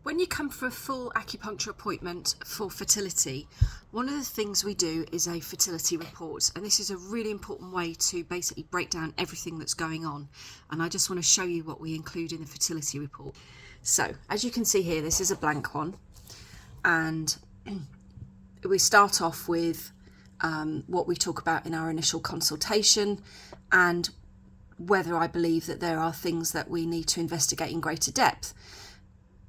When you come for a full acupuncture appointment for fertility, one of the things we do is a fertility report, and this is a really important way to basically break down everything that's going on. And I just want to show you what we include in the fertility report. So as you can see here, this is a blank one, and we start off with what we talk about in our initial consultation and whether I believe that there are things that we need to investigate in greater depth.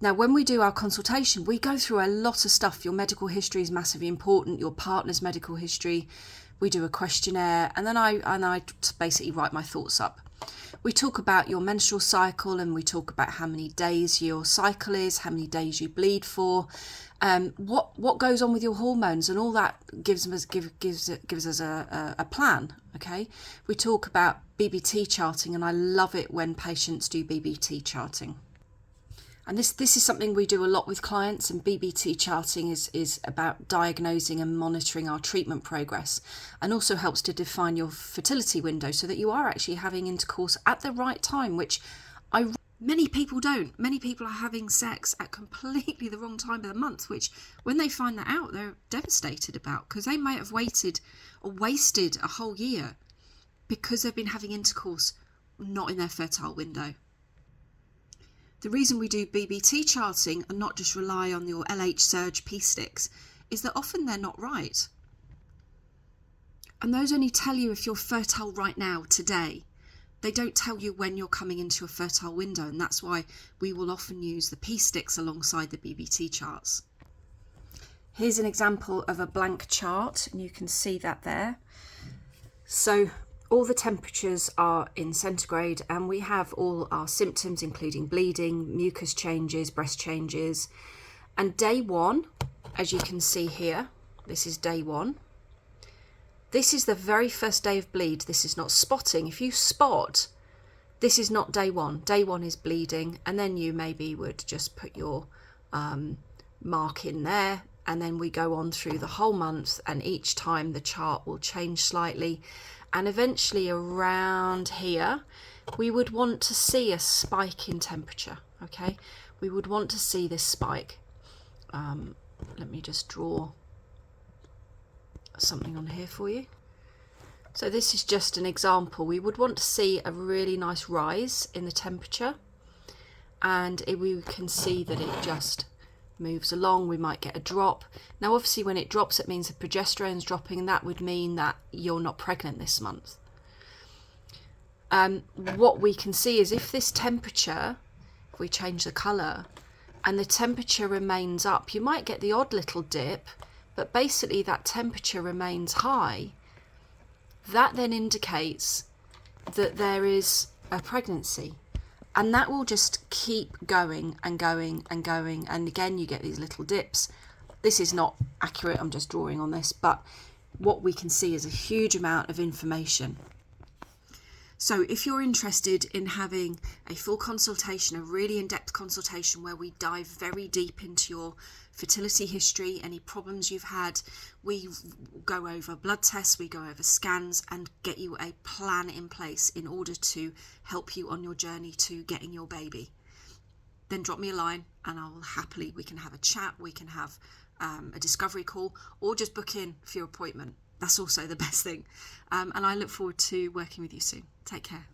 Now, when we do our consultation, we go through a lot of stuff. Your medical history is massively important, your partner's medical history. We do a questionnaire, and then I basically write my thoughts up. We talk about your menstrual cycle, and we talk about how many days your cycle is, how many days you bleed for, what goes on with your hormones, and all that gives us a plan. Okay, we talk about BBT charting, and I love it when patients do BBT charting. And this is something we do a lot with clients, and BBT charting is about diagnosing and monitoring our treatment progress, and also helps to define your fertility window so that you are actually having intercourse at the right time, which many people don't. Many people are having sex at completely the wrong time of the month, which when they find that out, they're devastated about, because they may have waited or wasted a whole year because they've been having intercourse not in their fertile window. The reason we do BBT charting and not just rely on your LH Surge P sticks is that often they're not right. And those only tell you if you're fertile right now, today. They don't tell you when you're coming into a fertile window, and that's why we will often use the P sticks alongside the BBT charts. Here's an example of a blank chart, and you can see that there. So all the temperatures are in centigrade, and we have all our symptoms, including bleeding, mucus changes, breast changes. And day one, as you can see here, this is day one. This is the very first day of bleed. This is not spotting. If you spot, this is not day one. Day one is bleeding, and then you maybe would just put your mark in there, and then we go on through the whole month, and each time the chart will change slightly. And eventually around here, we would want to see a spike in temperature, okay? We would want to see this spike. Let me just draw something on here for you. So this is just an example. We would want to see a really nice rise in the temperature, and we can see that it just moves along. We might get a drop. Now obviously when it drops, it means the progesterone's dropping, and that would mean that you're not pregnant this month. What we can see is if this temperature, if we change the colour and the temperature remains up, you might get the odd little dip, but basically that temperature remains high. That then indicates that there is a pregnancy. And that will just keep going and going and going. And again, you get these little dips. This is not accurate, I'm just drawing on this, but what we can see is a huge amount of information. So if you're interested in having a full consultation, a really in-depth consultation where we dive very deep into your fertility history, any problems you've had, we go over blood tests, we go over scans, and get you a plan in place in order to help you on your journey to getting your baby, then drop me a line and we can have a chat, we can have a discovery call, or just book in for your appointment. That's also the best thing. And I look forward to working with you soon. Take care.